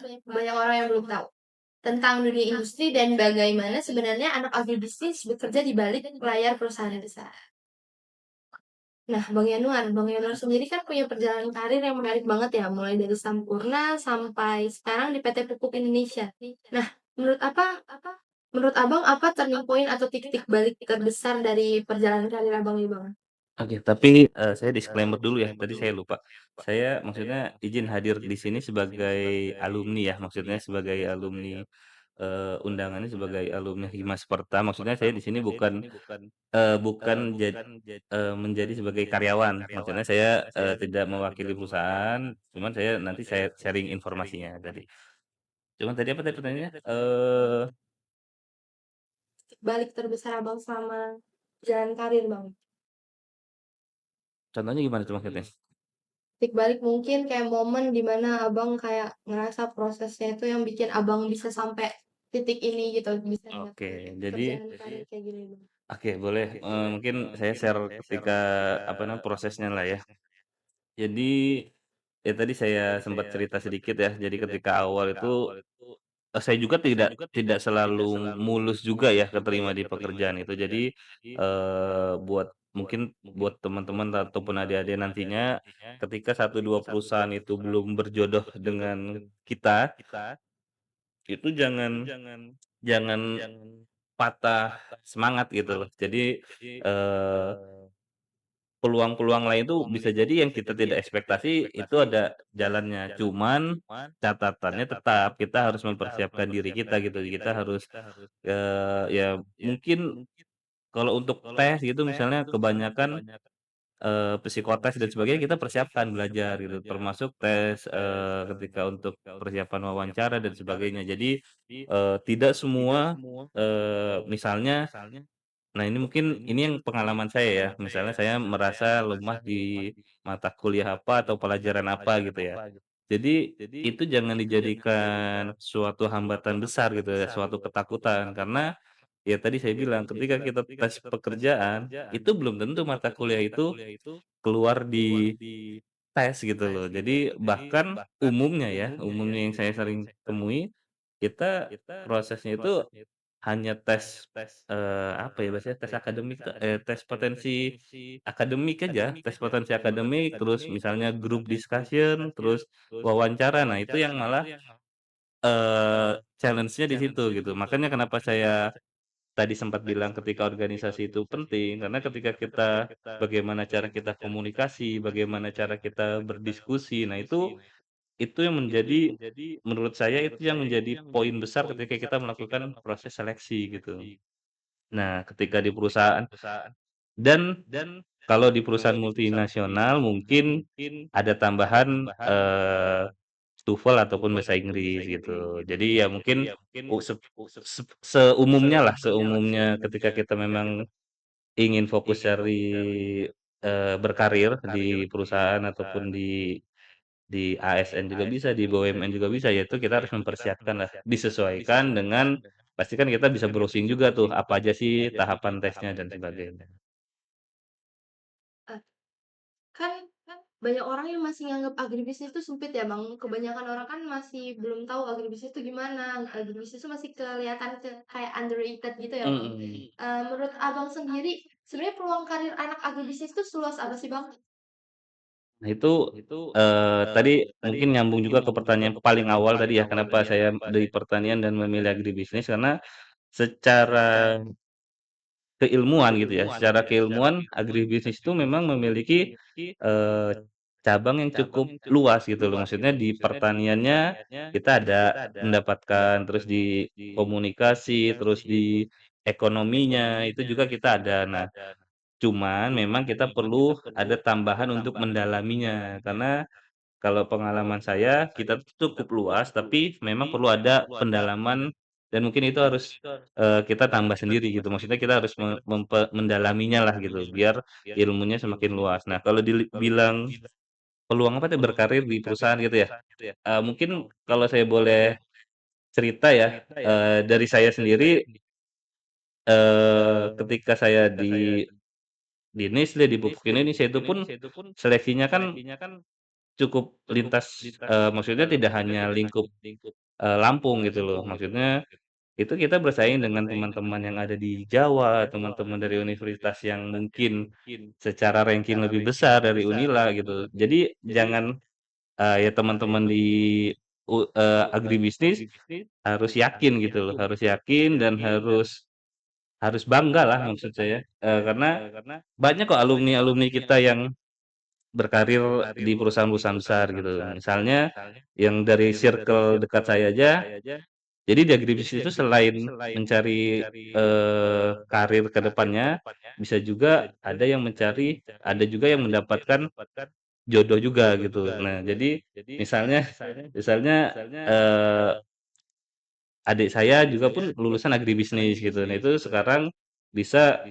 banyak orang yang belum tahu tentang dunia industri dan bagaimana sebenarnya anak agribisnis bekerja di balik layar perusahaan besar. Nah, Bang Yanuar sendiri kan punya perjalanan karir yang menarik banget ya, mulai dari Sampurna sampai sekarang di PT Pupuk Indonesia. Nah, menurut apa menurut Abang apa turning point atau titik balik terbesar dari perjalanan karir Abang ini, Bang? Oke, tapi, saya disclaimer dulu ya, tadi saya lupa. Saya maksudnya izin hadir di sini sebagai alumni ya, maksudnya sebagai alumni, undangannya sebagai alumni Hima Sperta, maksudnya saya di sini bukan menjadi sebagai karyawan, maksudnya saya, tidak mewakili perusahaan, cuman saya sharing informasinya tadi. Cuman tadi apa tadi pertanyaannya? Titik balik terbesar Abang selama jalan karir, Bang? Contohnya gimana tuh maksudnya? Titik balik mungkin kayak momen di mana Abang kayak ngerasa prosesnya itu yang bikin Abang bisa sampai titik ini gitu, bisa Oke, dapat jadi perjalanan karir kayak gini, Bang. oke boleh, mungkin saya share ketika, apa namanya, prosesnya lah ya. Jadi, ya tadi saya sempat cerita sedikit ya, jadi ketika awal itu, saya juga tidak selalu mulus juga ya keterima di pekerjaan itu. Jadi, buat teman-teman ataupun adik-adik nantinya, ketika satu 2 perusahaan itu belum berjodoh dengan kita, itu jangan jangan patah semangat gitu loh. Jadi, eee peluang-peluang lain itu bisa jadi yang kita tidak ekspektasi itu ada jalannya, cuman catatannya tetap kita harus mempersiapkan diri kita gitu. Kita harus, ya mungkin kalau untuk tes gitu misalnya kebanyakan, psikotes dan sebagainya kita persiapkan belajar gitu, termasuk tes, ketika untuk persiapan wawancara dan sebagainya. Jadi, tidak semua, misalnya nah, ini mungkin ini yang pengalaman saya ya, misalnya saya merasa lemah di mata kuliah apa atau pelajaran apa gitu ya. Jadi itu jangan dijadikan suatu hambatan besar gitu ya, suatu ketakutan karena ya tadi saya bilang ketika kita tes pekerjaan, itu belum tentu mata kuliah itu keluar di tes gitu loh. Jadi bahkan umumnya yang saya sering temui, kita prosesnya itu hanya tes, apa ya bahasanya, tes akademik tes potensi akademik aja, tes potensi akademik, terus misalnya group discussion, terus wawancara. Nah itu yang malah, challenge-nya di situ gitu. Makanya kenapa saya tadi sempat bilang ketika organisasi itu penting, karena ketika kita bagaimana cara kita komunikasi, bagaimana cara kita berdiskusi, nah itu yang menjadi menurut saya itu yang menjadi poin besar ketika kita melakukan proses seleksi gitu. Nah, ketika di perusahaan dan kalau di perusahaan multinasional mungkin ada tambahan, TOEFL ataupun bahasa Inggris gitu. Jadi ya mungkin u sep sep seumumnya ketika kita memang ingin fokus cari, berkarir di perusahaan ataupun di ASN juga bisa, di BUMN juga bisa, yaitu kita harus mempersiapkan lah, disesuaikan dengan pastikan kita bisa browsing juga tuh, apa aja sih tahapan tesnya dan sebagainya. Ah, kan banyak orang yang masih nganggap agribisnis itu sempit ya, Bang. Kebanyakan orang kan masih belum tahu agribisnis itu gimana. Agribisnis itu masih kelihatan kayak underrated gitu ya, Bang. Mhm. Menurut Abang sendiri, sebenarnya peluang karir anak agribisnis itu seluas apa sih, Bang? Nah itu, tadi mungkin nyambung juga ke pertanyaan paling awal tadi ya, kenapa saya dari pertanian dan memilih agribisnis, karena secara keilmuan gitu ya, secara keilmuan agribisnis itu memang memiliki, eee, cabang yang cukup luas gitu loh. Maksudnya di pertaniannya kita ada mendapatkan, terus di komunikasi, terus di ekonominya itu juga kita ada. Nah, cuman memang kita perlu ada tambahan untuk mendalaminya, karena kalau pengalaman saya, kita tuh cukup luas, tapi memang perlu ada pendalaman dan mungkin itu harus, kita tambah sendiri gitu. Maksudnya kita harus mendalaminya lah gitu, biar ilmunya semakin luas. Nah, kalau bilang peluang apa tadi, berkarir di perusahaan gitu ya, mungkin kalau saya boleh cerita ya, dari saya sendiri, ketika saya di Nestle, di Pupuk Indonesia itu pun seleksinya kan cukup lintas, maksudnya tidak hanya lingkup, Lampung gitu loh. Maksudnya itu kita bersaing dengan teman-teman yang ada di Jawa, teman-teman dari universitas yang mungkin secara ranking lebih besar dari Unila gitu. Jadi jangan, ya teman-teman di agribisnis harus yakin gitu loh, harus yakin dan harus banggalah maksud saya, karena banyak kok alumni-alumni kita yang berkarir di perusahaan-perusahaan besar gitu. Misalnya yang dari circle dekat saya aja, jadi di agribisnis itu selain mencari, karir ke depannya, bisa juga ada juga yang mendapatkan jodoh juga gitu. Nah, jadi misalnya misalnya, eee, adik saya juga pun lulusan agribisnis gitu. Nah, itu sekarang bisa,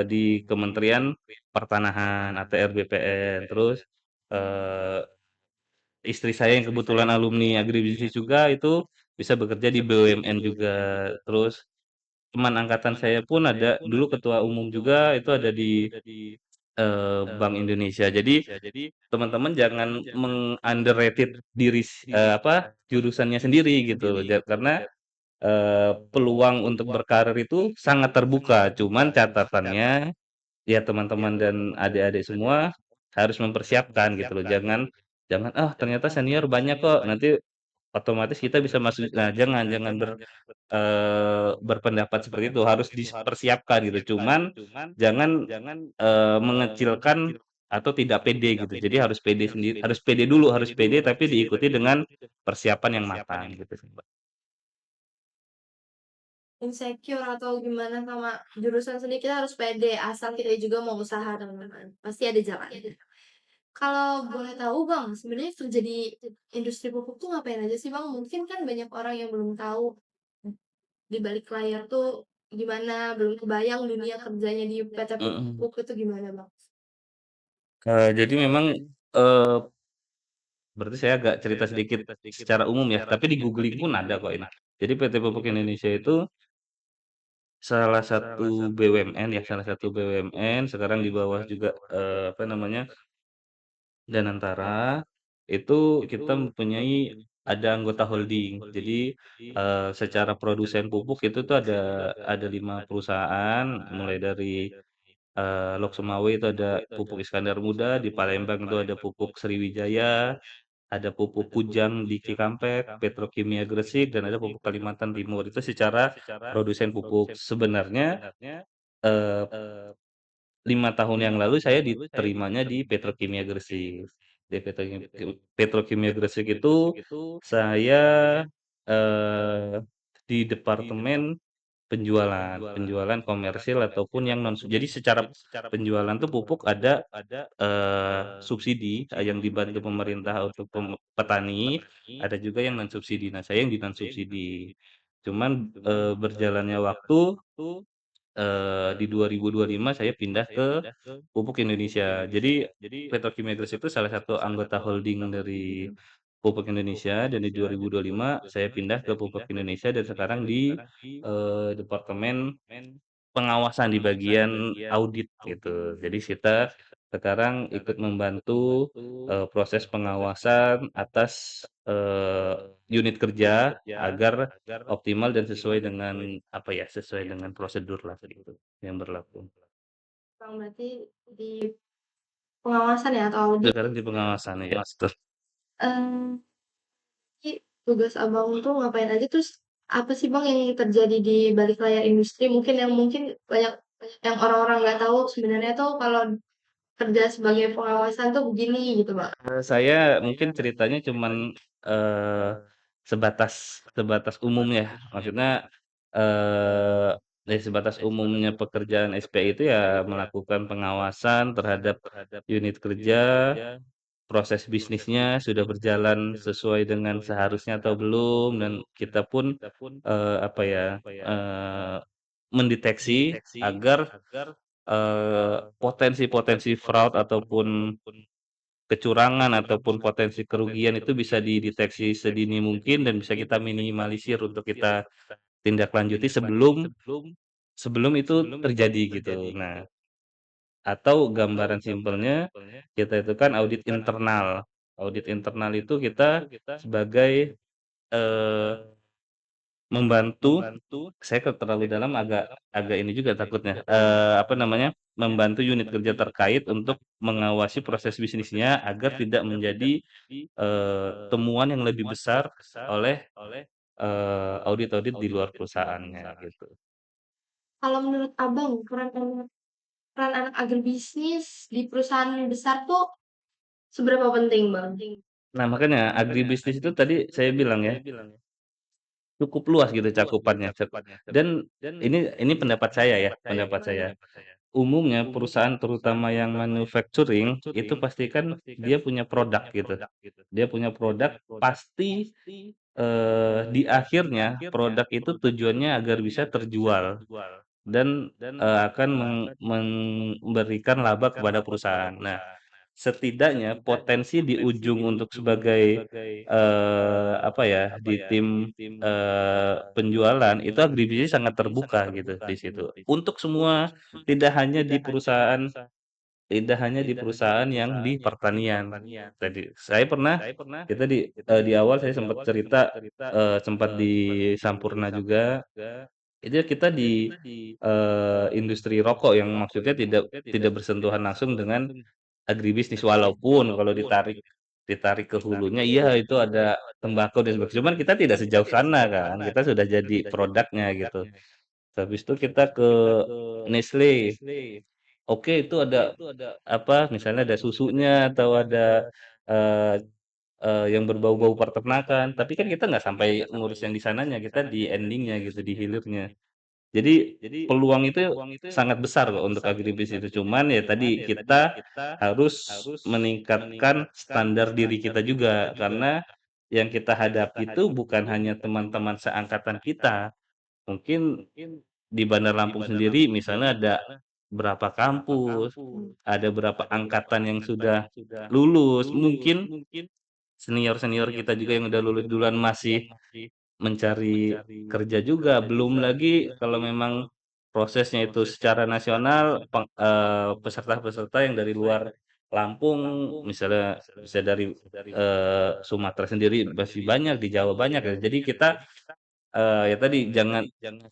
di Kementerian Pertanahan, ATR BPN. Terus, eee, istri saya yang kebetulan alumni agribisnis juga itu bisa bekerja di BUMN juga. Terus teman angkatan saya pun ada dulu ketua umum juga itu ada di, Bank Indonesia. Jadi teman-teman jangan meng-underrated jurusannya sendiri gitu loh, karena, peluang untuk berkarir itu sangat terbuka. Cuman catatannya, ya teman-teman dan adik-adik semua harus mempersiapkan gitu loh. Jangan jangan, "Ah, ternyata senior banyak kok, nanti otomatis kita bisa masuk." Nah, jangan jangan berpendapat seperti itu, harus dipersiapkan gitu. Cuman jangan, mengecilkan atau tidak pede gitu. Jadi harus pede dulu, harus pede tapi diikuti dengan persiapan yang matang gitu sih, Mbak. Insecure atau gimana sama jurusan sendiri, kita harus pede, asal kita juga mau usaha teman-teman, pasti ada jalannya. Kalau boleh tahu Bang, sebenarnya kerja di industri pupuk tuh ngapain aja sih Bang? Mungkin kan banyak orang yang belum tahu di balik layar tuh gimana, belum kebayang dunia kerjanya di PT Mhm. Pupuk itu gimana Bang? Jadi memang, eee, berarti saya agak cerita sedikit secara umum ya, tapi di googling pun ada kok ini. Jadi PT Pupuk Indonesia itu salah satu BUMN sekarang di bawah juga, apa namanya, Danantara, itu kita mempunyai ada anggota holding. Jadi, secara produsen pupuk itu tuh ada 5 perusahaan, mulai dari, Lok Sumawe itu ada pupuk Iskandar Muda, di Palembang itu ada pupuk Sriwijaya, ada pupuk Kujang di Cikampek, Petrokimia Gresik, dan ada pupuk Kalimantan Timur. Itu secara produsen pupuk. Sebenarnya, eee 5 tahun yang lalu saya diterimanya di Petrokimia Gresik. Di Petrokimia Gresik itu saya, eee, di departemen penjualan, penjualan komersil ataupun yang jadi secara penjualan tuh pupuk ada, subsidi, yang dibantu pemerintah untuk petani, ada juga yang non subsidi. Nah, saya yang di non subsidi. Cuman, berjalannya waktu di 2025 saya pindah ke Pupuk Indonesia. Jadi Petrokimia Gresik itu salah satu anggota holding dari Pupuk Indonesia dan di 2025 saya pindah ke Pupuk Indonesia dan sekarang di, departemen pengawasan di bagian audit gitu. Jadi kita sekarang ikut membantu, proses pengawasan atas, unit kerja agar optimal dan sesuai dengan, apa ya, sesuai dengan prosedur lah gitu yang berlaku. Bang berarti di pengawasan ya atau audit? Sekarang di pengawasan ya, betul. Eee, Jadi tugas Abang tuh ngapain aja, terus apa sih Bang yang terjadi di balik layar industri mungkin banyak yang orang-orang nggak tahu sebenarnya tuh kalau kerja sebagai pengawasan tuh begini gitu Bang. Saya mungkin ceritanya cuman, eee, sebatas sebatas umum ya, maksudnya, eee, ya sebatas umumnya pekerjaan SPI itu ya melakukan pengawasan terhadap unit kerja, proses bisnisnya sudah berjalan sesuai dengan seharusnya atau belum, dan kita pun, apa ya, mendeteksi agar, potensi-potensi fraud ataupun kecurangan ataupun potensi kerugian itu bisa dideteksi sedini mungkin dan bisa kita minimalisir untuk kita tindak lanjuti sebelum sebelum itu terjadi gitu. Nah, atau gambaran simpelnya kita itu kan audit internal. Audit internal itu kita sebagai, eee, membantu saya terlalu dalam agak agak ini juga takutnya, apa namanya, membantu unit kerja terkait untuk mengawasi proses bisnisnya agar tidak menjadi, temuan yang lebih besar oleh, audit-audit di luar perusahaannya gitu. Kalau menurut Abang, peran anak agribisnis di perusahaan besar tuh seberapa penting, Bang? Nah makanya agribisnis itu tadi saya bilang ya, cukup luas gitu cakupannya dan ini pendapat saya ya, pendapat saya. Umumnya perusahaan terutama yang manufacturing itu pasti kan dia punya produk gitu. Dia punya produk pasti, di akhirnya produk itu tujuannya agar bisa terjual dan, akan memberikan laba kepada perusahaan. Nah, setidaknya potensi di ujung untuk sebagai, apa ya, di tim, penjualan itu agribisnis sangat terbuka gitu di situ. Untuk semua, tidak hanya di perusahaan tidak hanya di perusahaan yang di pertanian. Tadi saya pernah kita di awal saya sempat cerita, sempat di Sampurna juga, itu kita di, industri rokok yang maksudnya tidak tidak bersentuhan langsung dengan agribisnis, walaupun kalau ditarik ditarik ke hulunya iya itu ada tembakau dan sebagainya, cuman kita tidak sejauh sana kan, kita sudah jadi produknya gitu. Habis itu kita ke Nestle, oke itu ada apa, misalnya ada susunya atau ada, eee yang berbau-bau peternakan, tapi kan kita nggak sampai ngurus yang di sananya, kita di ending-nya gitu, di hilirnya. Jadi peluang itu sangat besar kok untuk agribisnis itu, cuman ya tadi kita harus meningkatkan standar diri kita juga, karena yang kita hadapi itu bukan hanya teman-teman seangkatan kita. Mungkin di Bandar Lampung sendiri misalnya ada berapa kampus, ada berapa angkatan yang sudah lulus, mungkin senior-senior kita juga yang udah lulus duluan masih mencari kerja juga, belum lagi kalau memang prosesnya itu secara nasional, peserta-peserta yang dari luar Lampung, misalnya bisa dari, Sumatera sendiri masih banyak, di Jawa banyak ya. Jadi kita, ya tadi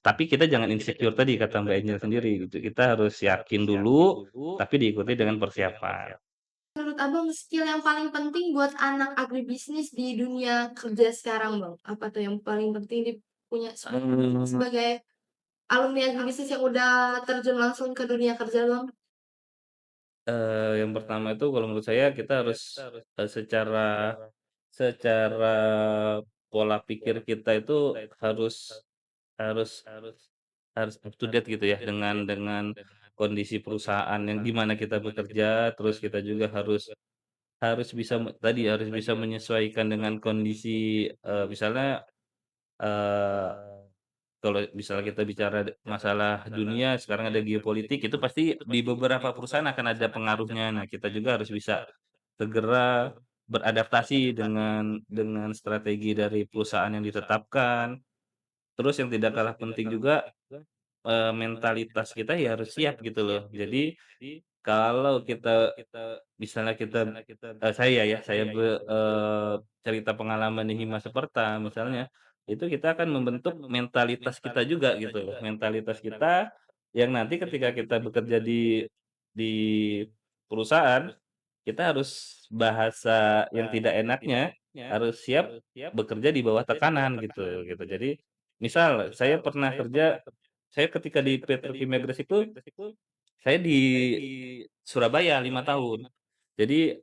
tapi kita jangan insecure tadi kata Mbak Angel sendiri gitu, kita harus yakin dulu, tapi diikuti dengan persiapan. Menurut Abang, skill yang paling penting buat anak agribisnis di dunia kerja sekarang, Bang? Apa tuh yang paling penting punya Mmm. sebagai alumni agribisnis yang udah terjun langsung ke dunia kerja, Bang? Yang pertama itu kalau menurut saya kita harus, secara secara pola pikir kita itu harus harus harus up to date gitu ya dengan kondisi perusahaan yang di mana kita bekerja, terus kita juga harus harus bisa harus bisa menyesuaikan dengan kondisi, misalnya, eee kalau misalnya kita bicara masalah dunia sekarang ada geopolitik itu pasti di beberapa perusahaan akan ada pengaruhnya. Nah, kita juga harus bisa segera beradaptasi dengan strategi dari perusahaan yang ditetapkan. Terus yang tidak kalah penting juga, mentalitas kita ya harus siap gitu loh. Jadi kalau kita misalnya kita cerita pengalaman di Hima Seperta misalnya, itu kita akan membentuk mentalitas kita juga gitu loh, mentalitas kita yang nanti ketika kita bekerja di perusahaan, kita harus bahasa yang tidak enaknya harus siap bekerja di bawah tekanan gitu. Jadi misal saya ketika di Petrokimia Gres itu saya di Surabaya 5 tahun. Jadi,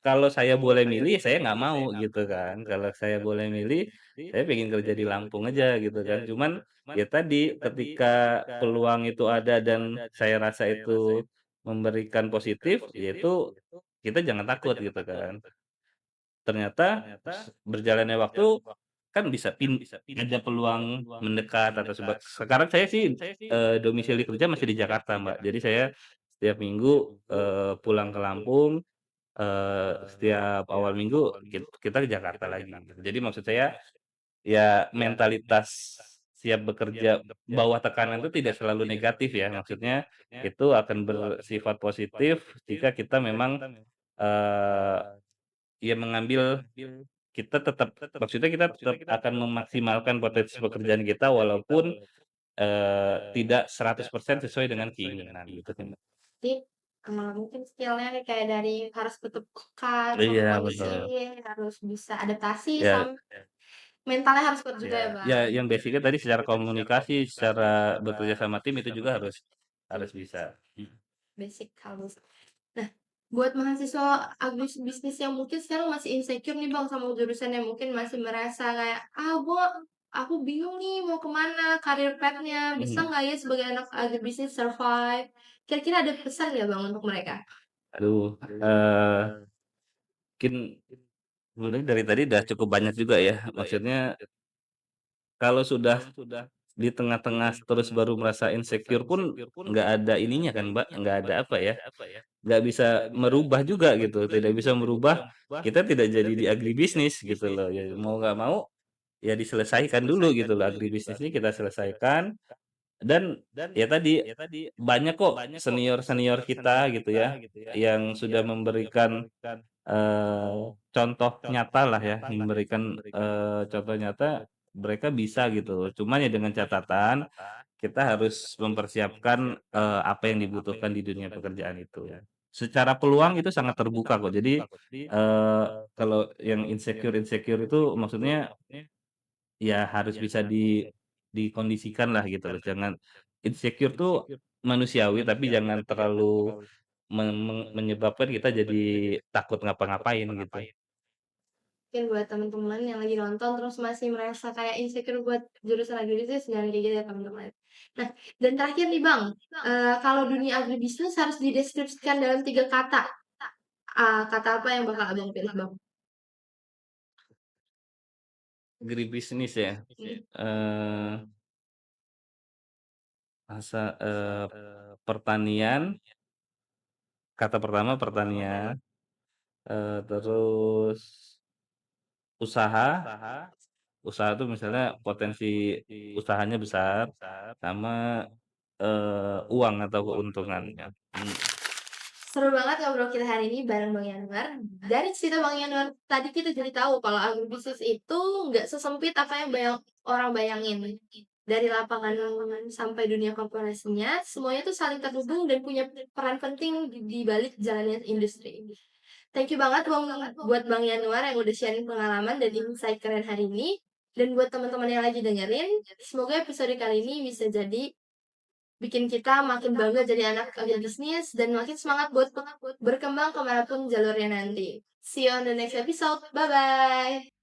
kalau saya boleh milih, saya nggak mau gitu kan. Kalau saya boleh milih, saya pengen kerja di Lampung aja gitu kan. Cuman, ya tadi, ketika peluang itu ada dan saya rasa itu memberikan positif, ya itu kita jangan takut gitu kan. Ternyata berjalannya waktu kan bisa ada peluang mendekat atau sekarang saya sih, domisili kerja masih di Jakarta, Mbak. Jadi saya setiap minggu, pulang ke Lampung, setiap awal minggu kita ke Jakarta lagi gitu. Jadi maksud saya, ya mentalitas siap bekerja bawah tekanan itu tidak selalu negatif ya, maksudnya itu akan bersifat positif jika kita memang, eee ya mengambil kita tetap maksudnya kita tetap akan memaksimalkan potensi pekerjaan kita walaupun, tidak 100% sesuai dengan keinginan gitu sih, Mbak. Jadi, mungkin skill-nya kayak dari harus tetap peka sama Iya kondisi, betul. harus bisa adaptasi, Ya mentalnya harus kuat juga ya, ya Bang. yang basic-nya tadi secara komunikasi, secara bekerja sama tim itu juga harus Mmm, harus bisa. basic harus. Nah, buat mahasiswa agribisnis yang mungkin sekarang masih insecure nih, Bang, sama jurusannya, mungkin masih merasa kayak, "Ah, aku bingung nih mau kemana karir path-nya, bisa Mhm. nggak ya sebagai anak agribisnis survive?" Kira-kira ada pesan nggak, Bang, untuk mereka? Aduh, mungkin sebenarnya dari tadi udah cukup banyak juga ya, maksudnya kalau sudah di tengah-tengah terus baru merasa insecure pun nggak ada ininya kan, Mbak, nggak ada apa ya, nggak bisa merubah juga gitu, tidak bisa merubah, kita tidak jadi di agribisnis gitu loh, ya mau nggak mau ya diselesaikan dulu gitu loh, agribisnis ini kita selesaikan dan ya tadi, banyak kok senior-senior kita gitu ya, yang sudah memberikan, contoh nyata lah ya, memberikan, contoh nyata mereka bisa gitu, cuman ya dengan catatan kita harus mempersiapkan, apa yang dibutuhkan di dunia pekerjaan itu. Secara peluang itu sangat terbuka kok. Jadi, kalau yang insecure-insecure itu maksudnya ya harus bisa dikondisikan lah gitu loh. Jangan insecure tuh manusiawi, tapi jangan terlalu menyebabkan kita jadi takut ngapa-ngapain gitu. Mungkin buat teman-teman yang lagi nonton terus masih merasa kayak insecure buat jurusan agribisnis, jangan kayak gitu ya teman-teman. Nah, dan terakhir nih Bang, kalau dunia agribisnis harus dideskripsikan dalam 3 kata, kata apa yang bakal Abang pilih Bang? Agribisnis ya, Mhm. eee, pertanian, kata pertama pertanian, terus usaha, usaha tuh misalnya potensi usahanya besar, sama, uang atau keuntungannya. Seru banget ngobrol kita hari ini bareng Bang Yanuar. Dari cerita Bang Yanuar tadi kita jadi tahu kalau agribisnis itu nggak sesempit apa yang orang bayangin. Dari lapangan sampai dunia korporasinya, semuanya tuh saling terhubung dan punya peran penting di balik jalannya industri. Thank you banget buat Bang Yanuar yang udah sharing pengalaman dan insight keren hari ini. Dan buat teman-teman yang lagi dengerin, semoga episode kali ini bisa jadi bikin kita makin bangga jadi anak agribisnis dan makin semangat buat berkembang kemanapun jalurnya nanti. See you on the next episode. Bye-bye.